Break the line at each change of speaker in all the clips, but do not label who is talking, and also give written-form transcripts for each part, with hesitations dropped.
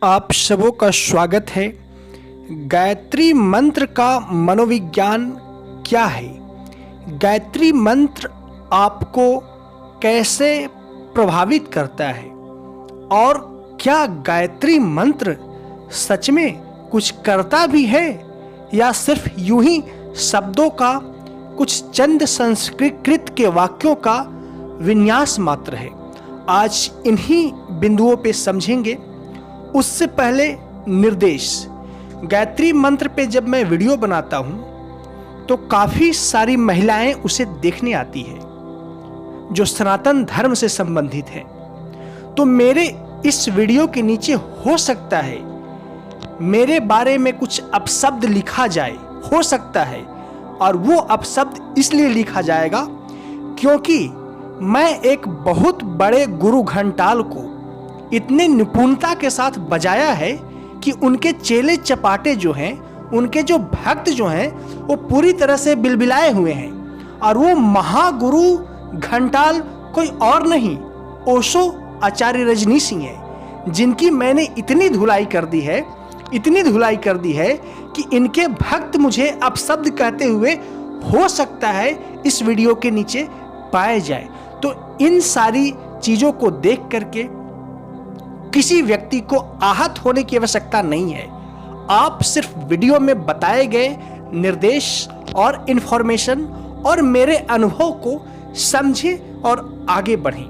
आप सबों का स्वागत है। गायत्री मंत्र का मनोविज्ञान क्या है? गायत्री मंत्र आपको कैसे प्रभावित करता है और क्या गायत्री मंत्र सच में कुछ करता भी है या सिर्फ यूं ही शब्दों का, कुछ चंद संस्कृत के वाक्यों का विन्यास मात्र है? आज इन्हीं बिंदुओं पे समझेंगे। उससे पहले निर्देश। गायत्री मंत्र पे जब मैं वीडियो बनाता हूं तो काफ़ी सारी महिलाएं उसे देखने आती है जो सनातन धर्म से संबंधित है। तो मेरे इस वीडियो के नीचे हो सकता है मेरे बारे में कुछ अपशब्द लिखा जाए, हो सकता है, और वो अपशब्द इसलिए लिखा जाएगा क्योंकि मैं एक बहुत बड़े गुरु घंटाल को इतने निपुणता के साथ बजाया है कि उनके चेले चपाटे जो हैं, उनके जो भक्त जो हैं, वो पूरी तरह से बिलबिलाए हुए हैं। और वो महागुरु घंटाल कोई और नहीं, ओशो आचार्य रजनीश सिंह है, जिनकी मैंने इतनी धुलाई कर दी है कि इनके भक्त मुझे अपशब्द कहते हुए हो सकता है इस वीडियो के नीचे पाए जाए। तो इन सारी चीज़ों को देख करके किसी व्यक्ति को आहत होने की आवश्यकता नहीं है। आप सिर्फ वीडियो में बताए गए निर्देश और इन्फॉर्मेशन और मेरे अनुभव को समझें और आगे बढ़ें,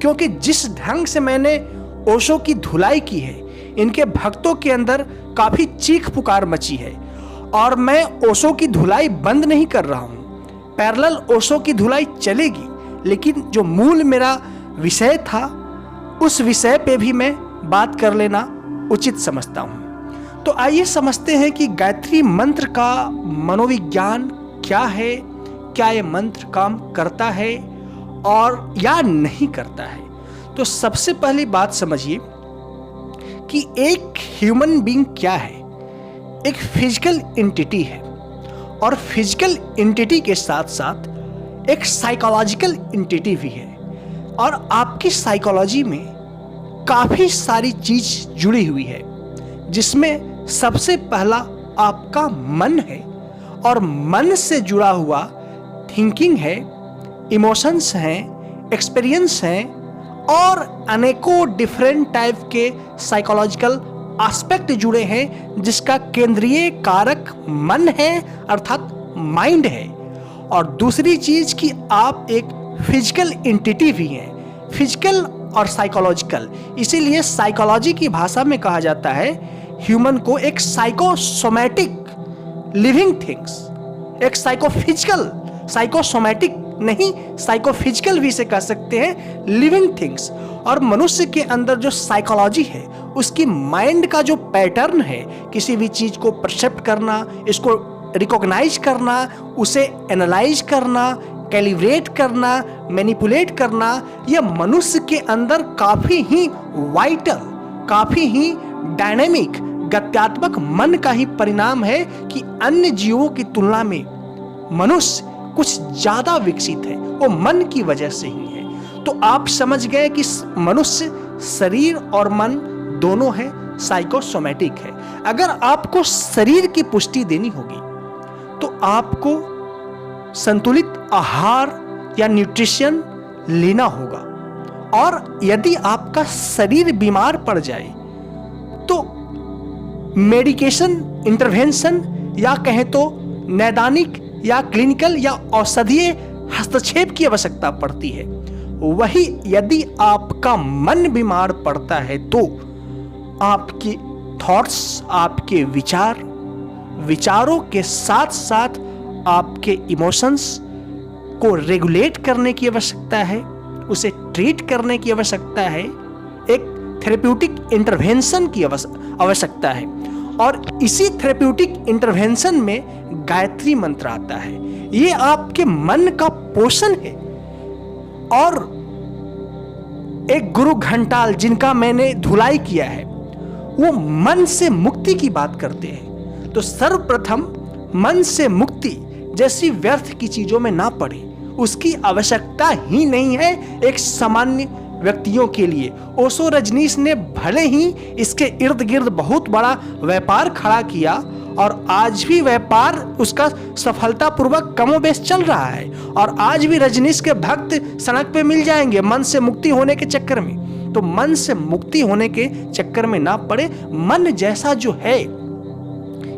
क्योंकि जिस ढंग से मैंने ओशो की धुलाई की है, इनके भक्तों के अंदर काफ़ी चीख पुकार मची है। और मैं ओशो की धुलाई बंद नहीं कर रहा हूँ, पैरेलल ओशो की धुलाई चलेगी, लेकिन जो मूल मेरा विषय था उस विषय पे भी मैं बात कर लेना उचित समझता हूँ। तो आइए समझते हैं कि गायत्री मंत्र का मनोविज्ञान क्या है, क्या ये मंत्र काम करता है और या नहीं करता है। तो सबसे पहली बात समझिए कि एक ह्यूमन बीइंग क्या है। एक फिजिकल एंटिटी है और फिजिकल एंटिटी के साथ साथ एक साइकोलॉजिकल एंटिटी भी है। और आपकी साइकोलॉजी में काफ़ी सारी चीज जुड़ी हुई है, जिसमें सबसे पहला आपका मन है। और मन से जुड़ा हुआ थिंकिंग है, इमोशंस हैं, एक्सपीरियंस हैं और अनेकों डिफरेंट टाइप के साइकोलॉजिकल एस्पेक्ट जुड़े हैं, जिसका केंद्रीय कारक मन है, अर्थात माइंड है। और दूसरी चीज कि आप एक फिजिकल एंटिटी भी हैं, फिजिकल और साइकोलॉजिकल। इसीलिए साइकोलॉजी की भाषा में कहा जाता है ह्यूमन को एक साइकोसोमैटिक लिविंग थिंग्स, एक साइकोफिजिकल, साइकोसोमैटिक नहीं, साइकोफिजिकल भी से कह सकते हैं, लिविंग थिंग्स। और मनुष्य के अंदर जो साइकोलॉजी है, उसकी माइंड का जो पैटर्न है, किसी भी चीज को परसेप्ट करना, इसको रिकॉग्नाइज करना, उसे एनालाइज करना, कैलिब्रेट करना, मैनिपुलेट करना, यह मनुष्य के अंदर काफी ही वाइटल, काफी ही डायनेमिक, गत्यात्मक मन का ही परिणाम है कि अन्य जीवों की तुलना में मनुष्य कुछ ज्यादा विकसित है, वो मन की वजह से ही है। तो आप समझ गए कि मनुष्य शरीर और मन दोनों है, साइकोसोमैटिक है। अगर आपको शरीर की पुष्टि देनी होगी तो आपको संतुलित आहार या न्यूट्रिशन लेना होगा। और यदि आपका शरीर बीमार पड़ जाए तो मेडिकेशन इंटरवेंशन या कहें तो नैदानिक या क्लिनिकल या औषधीय हस्तक्षेप की आवश्यकता पड़ती है। वही यदि आपका मन बीमार पड़ता है तो आपके थॉट्स, आपके विचारों के साथ साथ आपके इमोशंस को रेगुलेट करने की आवश्यकता है, उसे ट्रीट करने की आवश्यकता है, एक थेरेप्यूटिक इंटरवेंशन की आवश्यकता है। और इसी थेरेप्यूटिक इंटरवेंशन में गायत्री मंत्र आता है। ये आपके मन का पोषण है। और एक गुरु घंटाल जिनका मैंने धुलाई किया है, वो मन से मुक्ति की बात करते हैं। तो सर्वप्रथम मन से मुक्ति जैसी व्यर्थ की चीजों में ना पड़े, उसकी आवश्यकता ही नहीं है। एक सामान्य व्यक्तियों के लिए। ओशो रजनीश ने भले ही इसके इर्द गिर्द बहुत बड़ा व्यापार खड़ा किया और आज भी व्यापार उसका सफलतापूर्वक कमोबेश चल रहा है, और आज भी रजनीश के भक्त सड़क पे मिल जाएंगे मन से मुक्ति होने के चक्कर में। तो मन से मुक्ति होने के चक्कर में ना पड़े। मन जैसा जो है,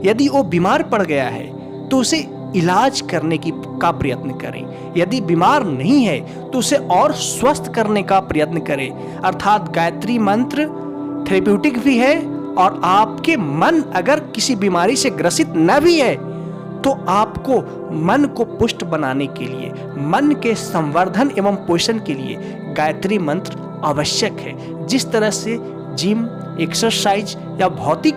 यदि वो बीमार पड़ गया है तो उसे इलाज करने का प्रयत्न करें। यदि बीमार नहीं है तो उसे और स्वस्थ करने का प्रयत्न करें। अर्थात गायत्री मंत्र थेरेप्यूटिक भी है, और आपके मन अगर किसी बीमारी से ग्रसित न भी है तो आपको मन को पुष्ट बनाने के लिए, मन के संवर्धन एवं पोषण के लिए गायत्री मंत्र आवश्यक है। जिस तरह से जिम, एक्सरसाइज या भौतिक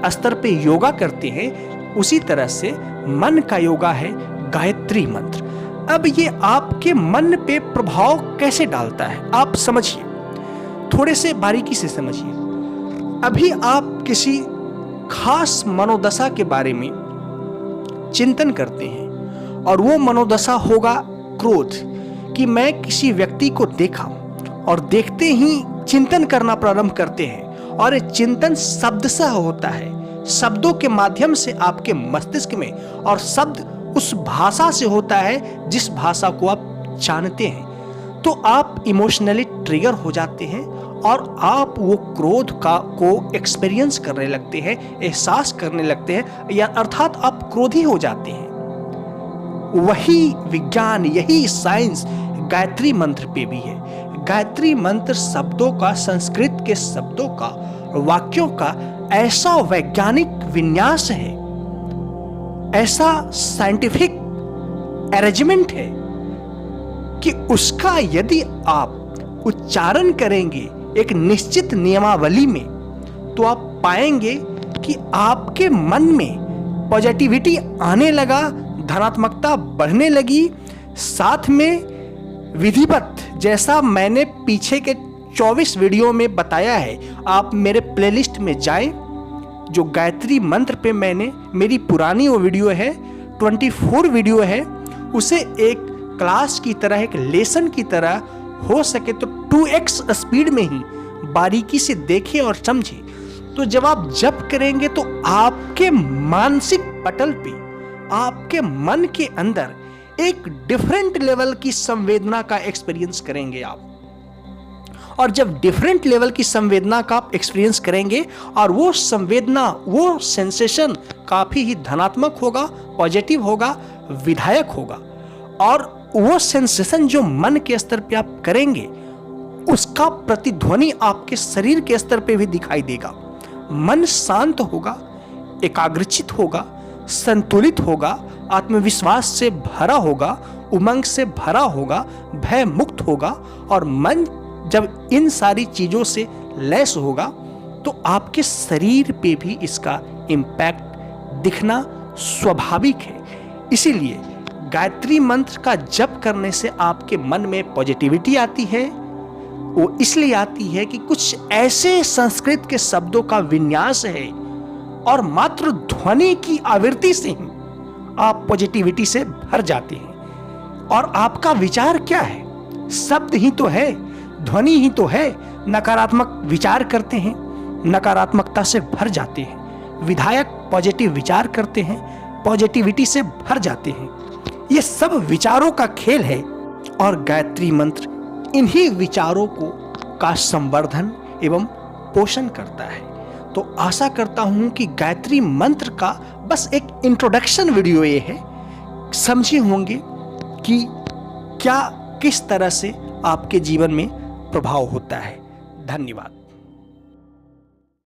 स्तर पे योगा करते हैं, उसी तरह से मन का योगा है गायत्री मंत्र। अब ये आपके मन पे प्रभाव कैसे डालता है आप समझिए, थोड़े से बारीकी से समझिए। अभी आप किसी खास मनोदशा के बारे में चिंतन करते हैं, और वो मनोदशा होगा क्रोध, कि मैं किसी व्यक्ति को देखा, और देखते ही चिंतन करना प्रारंभ करते हैं, और ये चिंतन शब्द से होता है। शब्दों के माध्यम से आपके मस्तिष्क में, और शब्द उस भाषा से होता है जिस भाषा को आप जानते हैं। तो आप इमोशनली ट्रिगर हो जाते हैं और आप वो क्रोध को एक्सपीरियंस करने लगते हैं, एहसास करने लगते हैं, या अर्थात आप क्रोधी हो जाते हैं। वही विज्ञान, यही साइंस गायत्री मंत्र पे भी है। गायत्री मंत्र शब्दों का, संस्कृत के शब्दों का, वाक्यों का ऐसा वैज्ञानिक विन्यास है, ऐसा साइंटिफिक अरेंजमेंट है कि उसका यदि आप उच्चारण करेंगे एक निश्चित नियमावली में, तो आप पाएंगे कि आपके मन में पॉजिटिविटी आने लगा, धनात्मकता बढ़ने लगी। साथ में विधिवत, जैसा मैंने पीछे के 24 वीडियो में बताया है, आप मेरे प्लेलिस्ट में जाएं, जो गायत्री मंत्र पे मेरी पुरानी वो वीडियो है, 24 वीडियो है, उसे एक क्लास की तरह, एक लेसन की तरह, हो सके तो 2x स्पीड में ही बारीकी से देखें और समझें। तो जब आप जप करेंगे तो आपके मानसिक पटल पे, आपके मन के अंदर एक डिफरेंट लेवल की संवेदना का एक्सपीरियंस करेंगे आप। और जब डिफरेंट लेवल की संवेदना का आप एक्सपीरियंस करेंगे, और वो संवेदना, वो सेंसेशन काफी ही धनात्मक होगा, पॉजिटिव होगा, विधायक होगा, और वो सेंसेशन जो मन के स्तर पे आप करेंगे, उसका प्रतिध्वनि आपके शरीर के स्तर पे भी दिखाई देगा। मन शांत होगा, एकाग्रचित होगा, संतुलित होगा, आत्मविश्वास से भरा होगा, उमंग से भरा होगा, भय मुक्त होगा, और मन जब इन सारी चीजों से लैस होगा तो आपके शरीर पे भी इसका इम्पैक्ट दिखना स्वाभाविक है। इसीलिए गायत्री मंत्र का जप करने से आपके मन में पॉजिटिविटी आती है। वो इसलिए आती है कि कुछ ऐसे संस्कृत के शब्दों का विन्यास है, और मात्र ध्वनि की आवृत्ति से ही आप पॉजिटिविटी से भर जाते हैं। और आपका विचार क्या है? शब्द ही तो है, ध्वनि ही तो है। नकारात्मक विचार करते हैं, नकारात्मकता से भर जाते हैं। विधायक पॉजिटिव विचार करते हैं, पॉजिटिविटी से भर जाते हैं। ये सब विचारों का खेल है, और गायत्री मंत्र इन्हीं विचारों का संवर्धन एवं पोषण करता है। तो आशा करता हूं कि गायत्री मंत्र का बस एक इंट्रोडक्शन वीडियो ये है, समझे होंगे कि क्या, किस तरह से आपके जीवन में प्रभाव होता है। धन्यवाद।